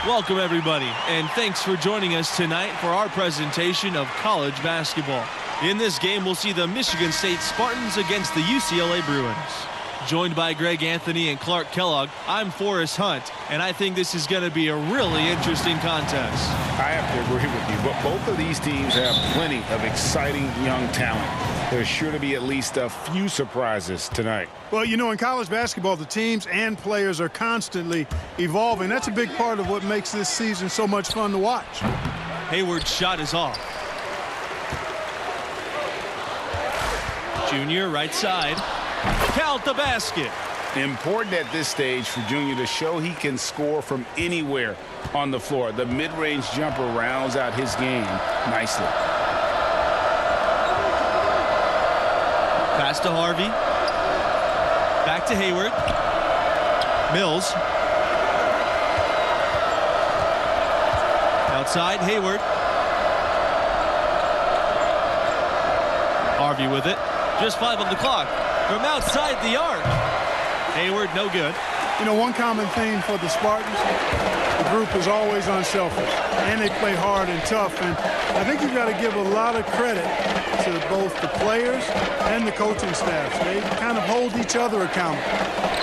Welcome, everybody, and thanks for joining us tonight for our presentation of college basketball. In this game, we'll see the Michigan State Spartans against the UCLA Bruins. Joined by Greg Anthony and Clark Kellogg, I'm Forrest Hunt, and I think this is going to be a really interesting contest. I have to agree with you, but both of these teams have plenty of exciting young talent. There's sure to be at least a few surprises tonight. Well, you know, in college basketball, the teams and players are constantly evolving. That's a big part of what makes this season so much fun to watch. Hayward's shot is off. Junior, right side. Count the basket. Important at this stage for Junior to show he can score from anywhere on the floor. The mid-range jumper rounds out his game nicely. Pass to Harvey. Back to Hayward. Mills. Outside, Hayward. Harvey with it. Just 5 on the clock. From outside the arc. Hayward, no good. You know, one common theme for the Spartans, the group is always unselfish, and they play hard and tough. And I think you've got to give a lot of credit to both the players and the coaching staffs. They kind of hold each other accountable.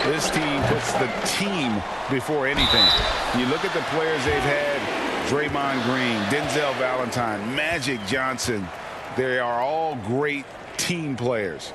This team puts the team before anything. You look at the players they've had, Draymond Green, Denzel Valentine, Magic Johnson. They are all great team players.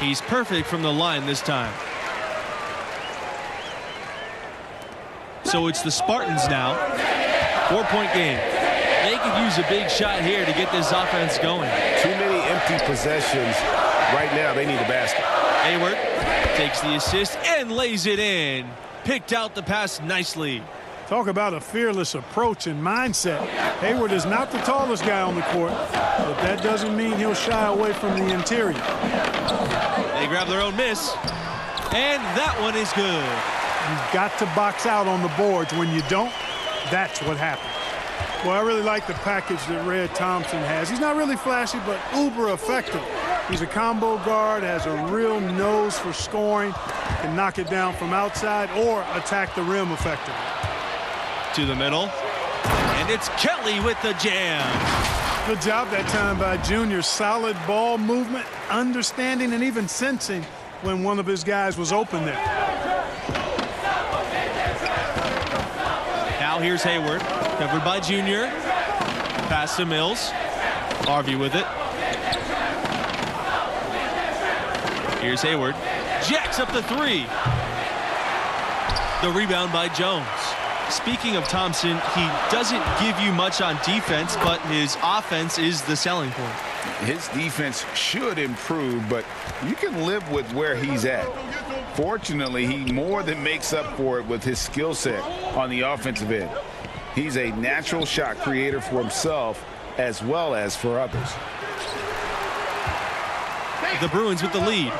He's perfect from the line this time. So it's the Spartans now. 4-point game. They could use a big shot here to get this offense going. Too many empty possessions. Right now, they need a basket. Hayward takes the assist and lays it in. Picked out the pass nicely. Talk about a fearless approach and mindset. Hayward is not the tallest guy on the court, but that doesn't mean he'll shy away from the interior. They grab their own miss, and that one is good. You've got to box out on the boards. When you don't, that's what happens. Well, I really like the package that Red Thompson has. He's not really flashy, but uber effective. He's a combo guard, has a real nose for scoring, can knock it down from outside or attack the rim effectively. To the middle, and it's Kelly with the jam. Good job that time by Junior. Solid ball movement, understanding, and even sensing when one of his guys was open there. Now here's Hayward, covered by Junior. Pass to Mills. Harvey with it. Here's Hayward. Jacks up the three. The rebound by Jones. Speaking of Thompson, he doesn't give you much on defense, but his offense is the selling point. His defense should improve, but you can live with where he's at. Fortunately, he more than makes up for it with his skill set on the offensive end. He's a natural shot creator for himself as well as for others. The Bruins with the lead.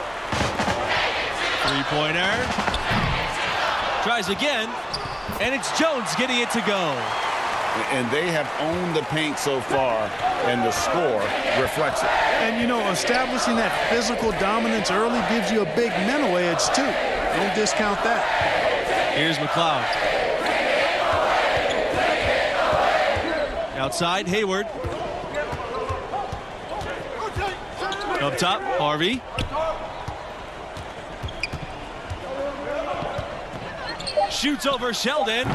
Three-pointer. Tries again. And it's Jones getting it to go. And they have owned the paint so far, and the score reflects it. And, you know, establishing that physical dominance early gives you a big mental edge, too. Don't discount that. Here's McLeod. Outside, Hayward. Up top, Harvey. Shoots over Sheldon.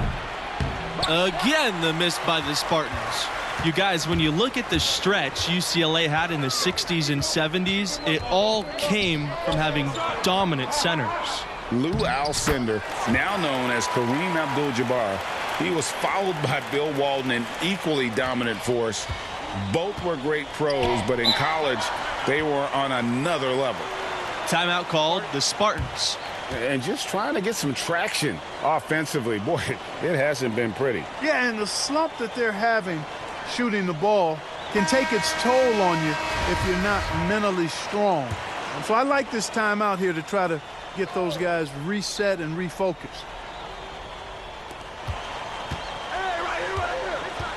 Again, the miss by the Spartans. You guys, when you look at the stretch UCLA had in the 60s and 70s, it all came from having dominant centers. Lou Alcindor, now known as Kareem Abdul-Jabbar, he was followed by Bill Walton, an equally dominant force. Both were great pros, but in college, they were on another level. Timeout called. The Spartans And just trying to get some traction offensively. Boy, it hasn't been pretty. Yeah, and the slump that they're having shooting the ball can take its toll on you if you're not mentally strong. And so I like this timeout here to try to get those guys reset and refocused.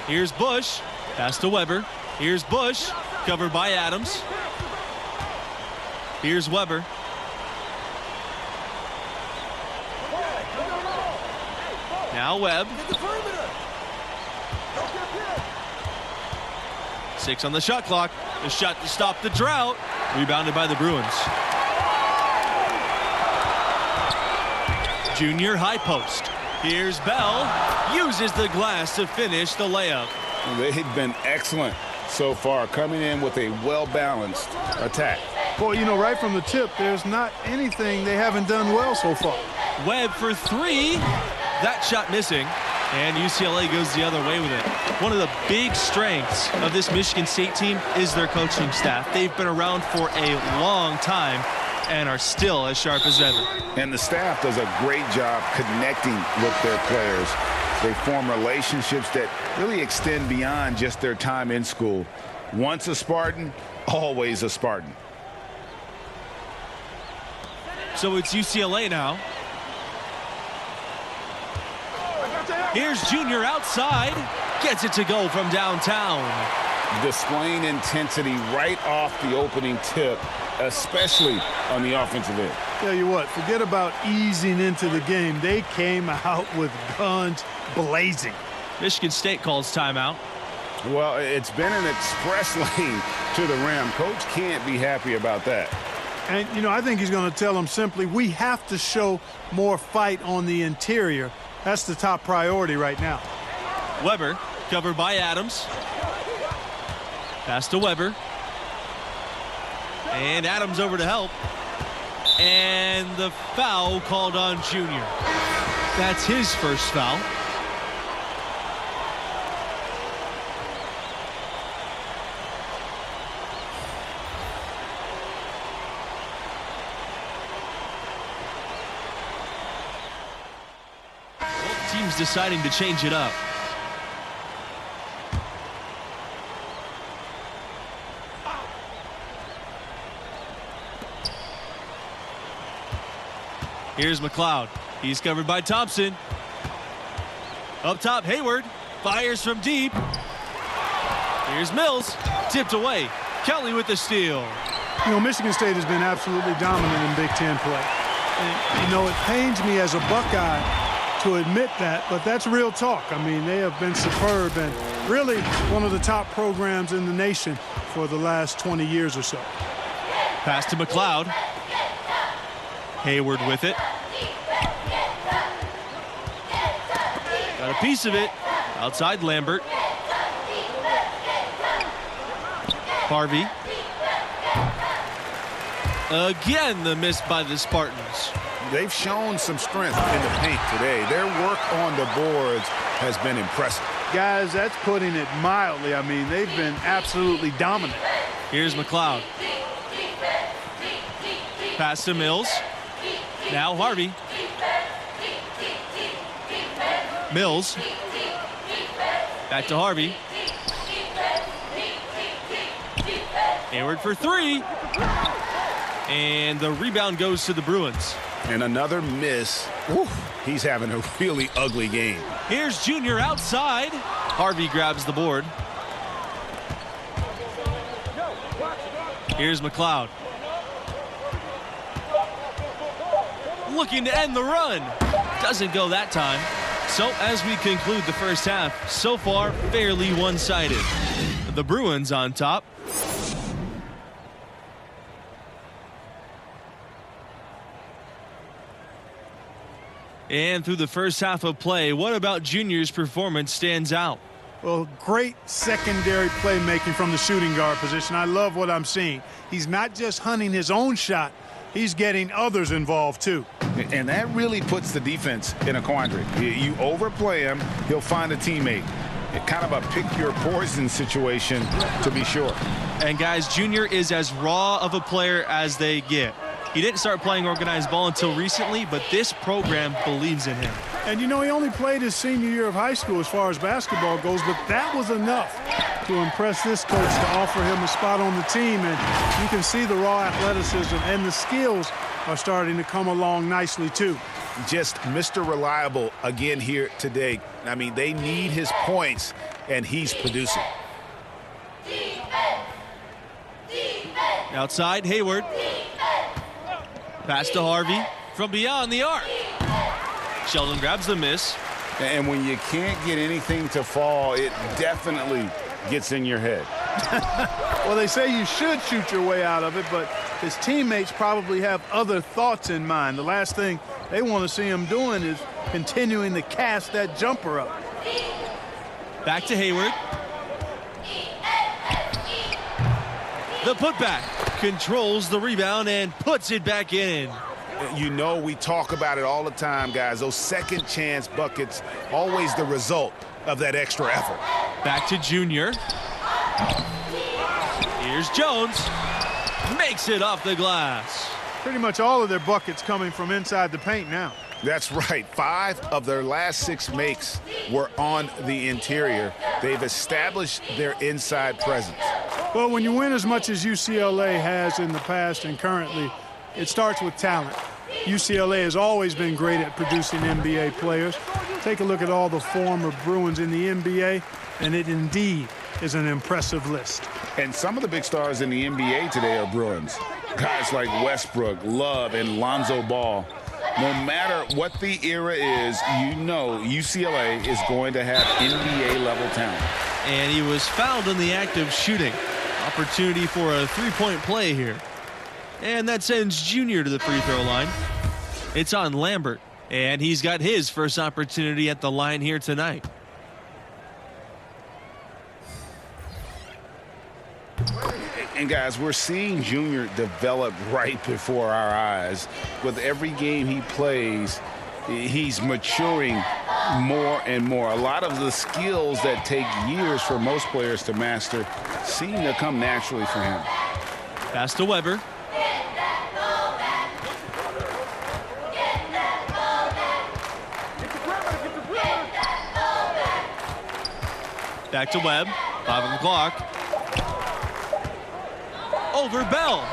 Here's Bush. Pass to Weber. Here's Bush. Covered by Adams. Here's Weber. Now Webb. 6 on the shot clock. The shot to stop the drought. Rebounded by the Bruins. Junior high post. Here's Bell. Uses the glass to finish the layup. They've been excellent so far, coming in with a well-balanced attack. Boy, you know, right from the tip, there's not anything they haven't done well so far. Webb for 3. That shot missing. And UCLA goes the other way with it. One of the big strengths of this Michigan State team is their coaching staff. They've been around for a long time and are still as sharp as ever. And the staff does a great job connecting with their players. They form relationships that really extend beyond just their time in school. Once a Spartan, always a Spartan. So it's UCLA now. Here's Junior outside. Gets it to go from downtown. Displaying intensity right off the opening tip, especially on the offensive end. Tell you what, forget about easing into the game. They came out with guns blazing. Michigan State calls timeout. Well, it's been an express lane to the rim. Coach can't be happy about that. And, you know, I think he's going to tell them simply, we have to show more fight on the interior. That's the top priority right now. Weber, covered by Adams. Pass to Weber. And Adams over to help. And the foul called on Junior. That's his first foul. Both teams deciding to change it up. Here's McLeod. He's covered by Thompson. Up top, Hayward. Fires from deep. Here's Mills. Tipped away. Kelly with the steal. You know, Michigan State has been absolutely dominant in Big Ten play. And, you know, it pains me as a Buckeye to admit that, but that's real talk. I mean, they have been superb and really one of the top programs in the nation for the last 20 years or so. Pass to McLeod. Hayward with it. Got a piece of it. Outside Lambert. Harvey. Again, the miss by the Spartans. They've shown some strength in the paint today. Their work on the boards has been impressive. Guys, that's putting it mildly. I mean, they've been absolutely dominant. Here's McLeod. Pass to Mills. Now Harvey. Mills. Back to Harvey. Hayward for 3. And the rebound goes to the Bruins. And another miss. Whew, he's having a really ugly game. Here's Junior outside. Harvey grabs the board. Here's McLeod. Looking to end the run. Doesn't go that time. So as we conclude the first half, so far fairly one-sided. The Bruins on top. And through the first half of play, what about Junior's performance stands out? Well, great secondary playmaking from the shooting guard position. I love what I'm seeing. He's not just hunting his own shot. He's getting others involved, too. And that really puts the defense in a quandary. You overplay him, he'll find a teammate. Kind of a pick-your-poison situation, to be sure. And, guys, Junior is as raw of a player as they get. He didn't start playing organized ball until recently, but this program believes in him. And, you know, he only played his senior year of high school as far as basketball goes, but that was enough to impress this coach to offer him a spot on the team. And you can see the raw athleticism and the skills are starting to come along nicely, too. Just Mr. Reliable again here today. I mean, they need his points, and he's producing. Outside, Hayward. Pass to Harvey from beyond the arc. Sheldon grabs the miss. And when you can't get anything to fall, it definitely gets in your head. Well, they say you should shoot your way out of it, but his teammates probably have other thoughts in mind. The last thing they want to see him doing is continuing to cast that jumper up. Back to Hayward. The putback controls the rebound and puts it back in. You know, we talk about it all the time, guys. Those second chance buckets, always the result of that extra effort. Back to Junior. Here's Jones. Makes it off the glass. Pretty much all of their buckets coming from inside the paint now. That's right. 5 of their last 6 makes were on the interior. They've established their inside presence. Well, when you win as much as UCLA has in the past and currently, it starts with talent. UCLA has always been great at producing NBA players. Take a look at all the former Bruins in the NBA, and it indeed is an impressive list. And some of the big stars in the NBA today are Bruins. Guys like Westbrook, Love, and Lonzo Ball. No matter what the era is, you know UCLA is going to have NBA-level talent. And he was fouled in the act of shooting. Opportunity for a three-point play here. And that sends Junior to the free throw line. It's on Lambert, and he's got his first opportunity at the line here tonight. And guys, we're seeing Junior develop right before our eyes. With every game he plays, he's maturing more and more. A lot of the skills that take years for most players to master seem to come naturally for him. Pass to Weber. Back to Webb. 5 on the clock. Over Bell.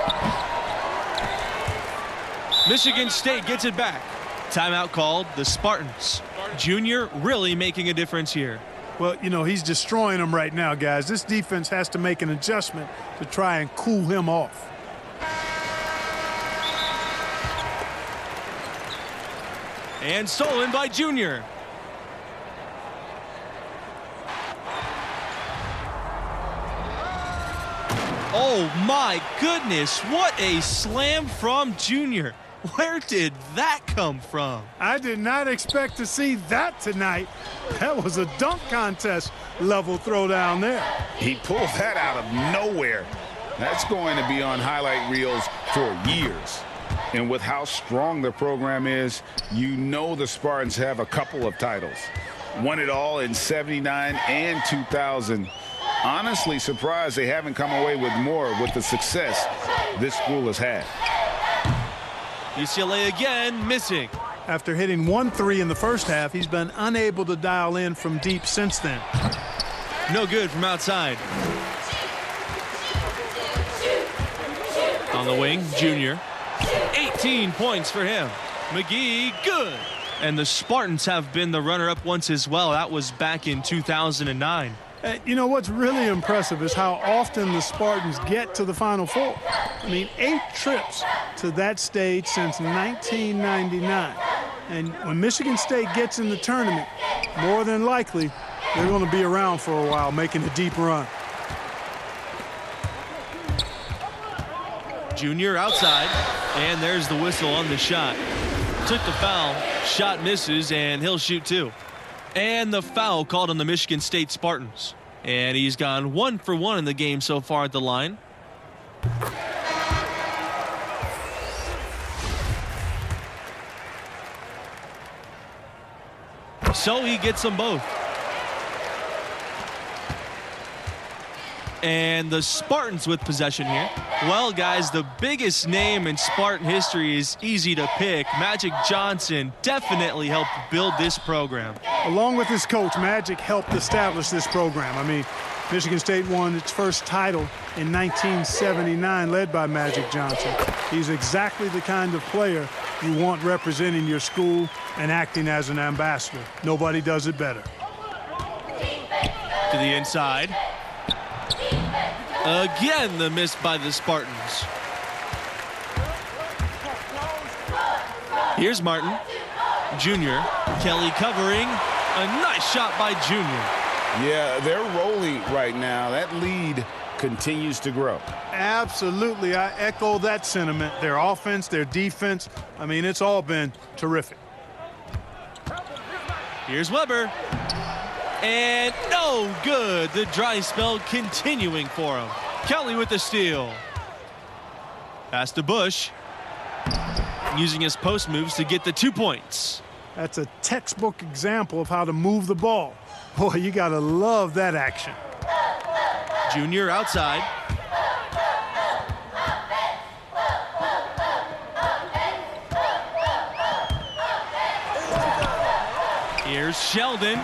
Michigan State gets it back. Timeout called. The Spartans. Junior really making a difference here. Well, you know, he's destroying them right now, guys. This defense has to make an adjustment to try and cool him off. And stolen by Junior. Oh my goodness, what a slam from Junior. Where did that come from? I did not expect to see that tonight. That was a dunk contest level throwdown there. He pulled that out of nowhere. That's going to be on highlight reels for years. And with how strong the program is, you know the Spartans have a couple of titles. Won it all in '79 and 2000. Honestly surprised they haven't come away with more with the success this school has had. UCLA again missing. After hitting 1 3 in the first half, he's been unable to dial in from deep since then. No good from outside. On the wing, Junior. 18 points for him. McGee, good. And the Spartans have been the runner-up once as well. That was back in 2009. You know, what's really impressive is how often the Spartans get to the Final Four. I mean, 8 trips to that stage since 1999. And when Michigan State gets in the tournament, more than likely, they're going to be around for a while, making a deep run. Junior outside, and there's the whistle on the shot. Took the foul, shot misses, and he'll shoot 2. And the foul called on the Michigan State Spartans. And he's gone 1 for 1 in the game so far at the line. So he gets them both. And the Spartans with possession here. Well, guys, the biggest name in Spartan history is easy to pick. Magic Johnson definitely helped build this program. Along with his coach, Magic helped establish this program. I mean, Michigan State won its first title in 1979, led by Magic Johnson. He's exactly the kind of player you want representing your school and acting as an ambassador. Nobody does it better. To the inside. Again, the miss by the Spartans. Here's Martin. Junior. Kelly covering. A nice shot by Junior. Yeah, they're rolling right now. That lead continues to grow. Absolutely. I echo that sentiment. Their offense, their defense. I mean, it's all been terrific. Here's Weber. And no good. The dry spell continuing for him. Kelly with the steal. Pass to Bush. Using his post moves to get the 2 points. That's a textbook example of how to move the ball. Boy, you got to love that action. Junior outside. Here's Sheldon,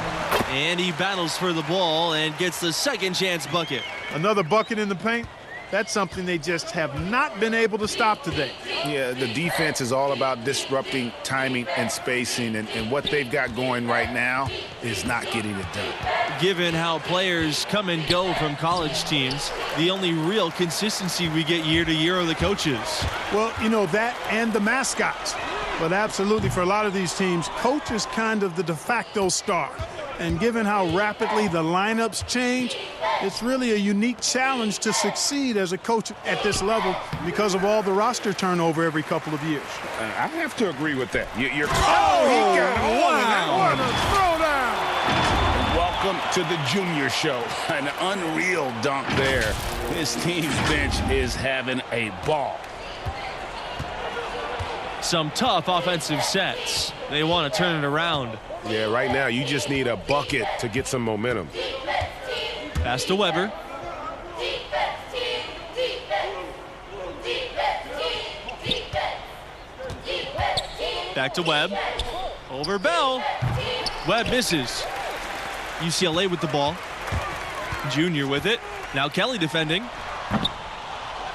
and he battles for the ball and gets the second chance bucket. Another bucket in the paint. That's something they just have not been able to stop today. Yeah, the defense is all about disrupting timing and spacing, and what they've got going right now is not getting it done. Given how players come and go from college teams, the only real consistency we get year to year are the coaches. Well, you know, that and the mascots. But absolutely, for a lot of these teams, coach is kind of the de facto star. And given how rapidly the lineups change, it's really a unique challenge to succeed as a coach at this level because of all the roster turnover every couple of years. I have to agree with that. He got What a throwdown! Welcome to the Junior Show. An unreal dunk there. His team's bench is having a ball. Some tough offensive sets. They want to turn it around. Yeah, right now you just need a bucket to get some momentum. Pass to Weber. Back to Webb. Over Bell. Webb misses. UCLA with the ball. Junior with it. Now Kelly defending.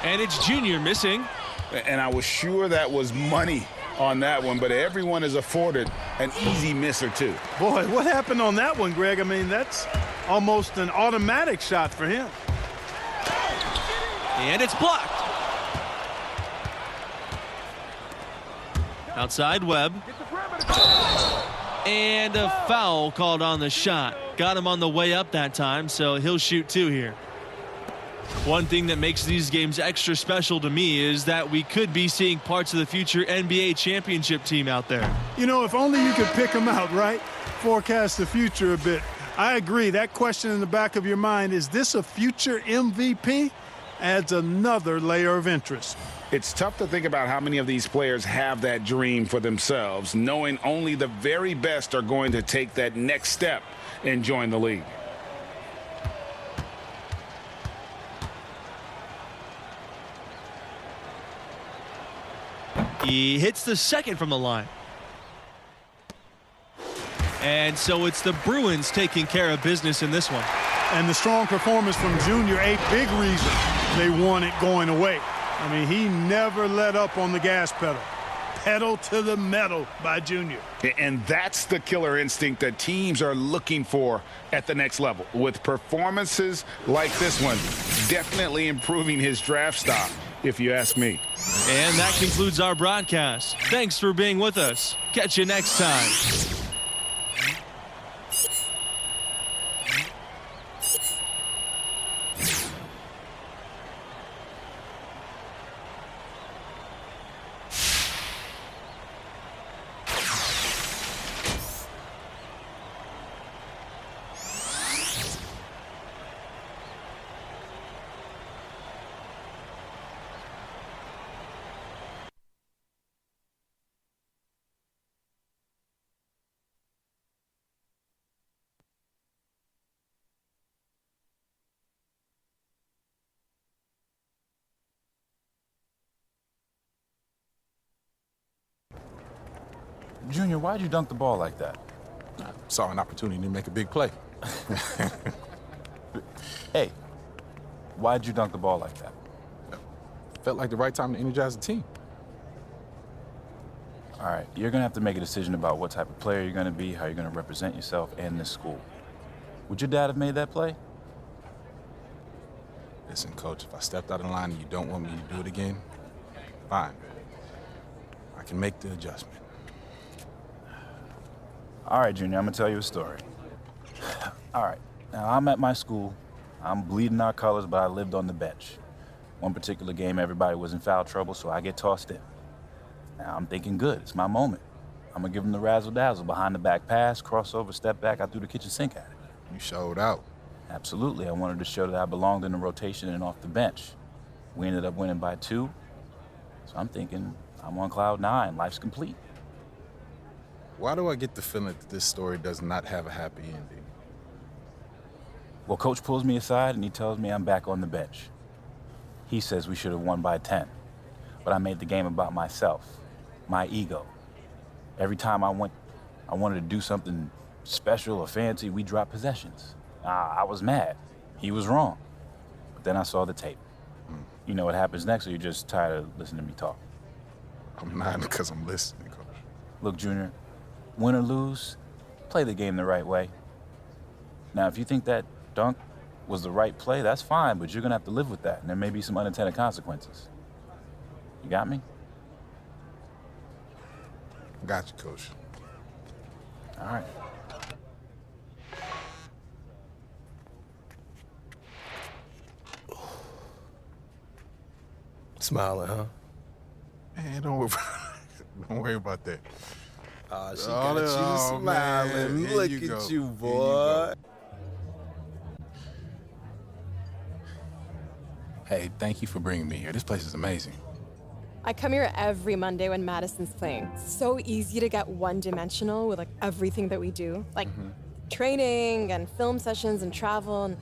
And it's Junior missing. And I was sure that was money on that one, but everyone is afforded an easy miss or two. Boy, what happened on that one, Greg? I mean, that's almost an automatic shot for him. And it's blocked. Outside Webb. And a foul called on the shot. Got him on the way up that time, so he'll shoot 2 here. One thing that makes these games extra special to me is that we could be seeing parts of the future NBA championship team out there. You know, if only you could pick them out, right? Forecast the future a bit. I agree. That question in the back of your mind, is this a future MVP? Adds another layer of interest. It's tough to think about how many of these players have that dream for themselves, knowing only the very best are going to take that next step and join the league. He hits the second from the line. And so it's the Bruins taking care of business in this one. And the strong performance from Junior, a big reason they want it going away. I mean, he never let up on the gas pedal. Pedal to the metal by Junior. And that's the killer instinct that teams are looking for at the next level. With performances like this one, definitely improving his draft stock, if you ask me. And that concludes our broadcast. Thanks for being with us. Catch you next time. Junior, why'd you dunk the ball like that? Saw an opportunity to make a big play. Hey, why'd you dunk the ball like that? Felt like the right time to energize the team. All right, you're gonna have to make a decision about what type of player you're gonna be, how you're gonna represent yourself and this school. Would your dad have made that play? Listen, Coach, if I stepped out of line and you don't want me to do it again, fine. I can make the adjustment. All right, Junior, I'm gonna tell you a story. All right, now I'm at my school. I'm bleeding our colors, but I lived on the bench. One particular game, everybody was in foul trouble, so I get tossed in. Now I'm thinking, good, it's my moment. I'm gonna give them the razzle-dazzle, behind the back pass, crossover, step back, I threw the kitchen sink at it. You showed out. Absolutely, I wanted to show that I belonged in the rotation and off the bench. We ended up winning by 2, so I'm thinking, I'm on cloud 9, life's complete. Why do I get the feeling that this story does not have a happy ending? Well, Coach pulls me aside and he tells me I'm back on the bench. He says we should have won by 10, but I made the game about myself, my ego. Every time I wanted to do something special or fancy, we dropped possessions. I was mad. He was wrong. But then I saw the tape. You know what happens next, or you're just tired of listening to me talk? I'm not because I'm listening, Coach. Look, Junior, win or lose, play the game the right way. Now, if you think that dunk was the right play, that's fine, but you're gonna have to live with that, and there may be some unintended consequences. You got me? Got you, Coach. All right. Smiling, huh? Man, don't worry about that. She got you smiling. Man, Look here you at go. you, Here you boy. go. Hey, thank you for bringing me here. This place is amazing. I come here every Monday when Madison's playing. It's so easy to get one-dimensional with like everything that we do, like training and film sessions and travel. And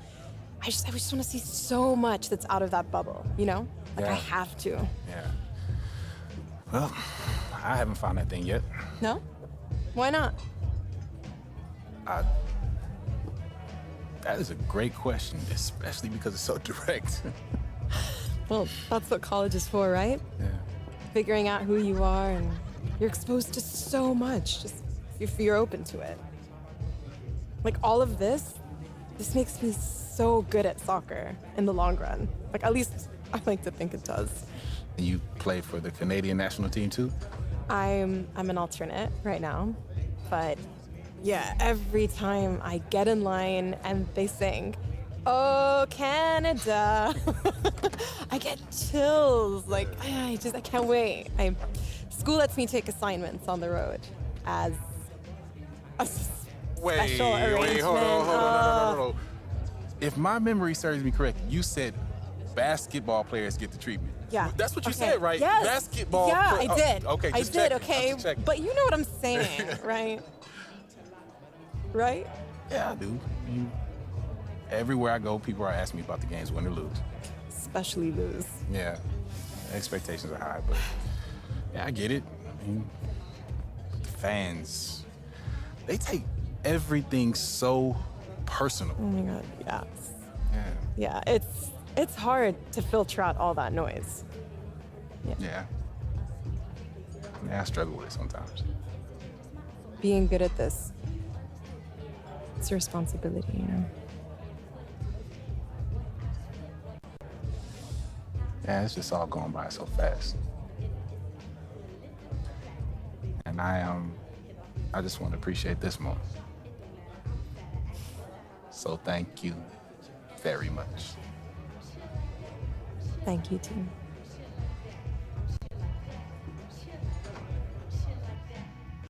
I just want to see so much that's out of that bubble, you know? Like I Yeah. have to. Yeah. Well, I haven't found that thing yet. No? Why not? That is a great question, especially because it's so direct. Well, that's what college is for, right? Yeah. Figuring out who you are, and you're exposed to so much, just if you're open to it. Like all of this makes me so good at soccer in the long run. Like at least I like to think it does. You play for the Canadian national team too? I'm an alternate right now, but yeah, every time I get in line and they sing, "Oh, Canada," I get chills. Like I can't wait. School lets me take assignments on the road as a special arrangement. hold on. No. If my memory serves me correct, you said basketball players get the treatment. Yeah. That's what you Okay. said, right? Yes. Basketball. Yeah, play- I did. Okay, I just did. checking. Okay, I'm just checking. but you know what I'm saying, right? Right? Yeah, I do. Everywhere I go, people are asking me about the games, win or lose. Especially lose. Yeah, expectations are high, but yeah, I get it. I mean, fans, they take everything so personal. Oh my God. Yes. Yeah. Yeah. It's hard to filter out all that noise. Yeah, I struggle with it sometimes. Being good at this, it's a responsibility, you know. Yeah, it's just all going by so fast. And I just want to appreciate this moment. So thank you very much. Thank you, too.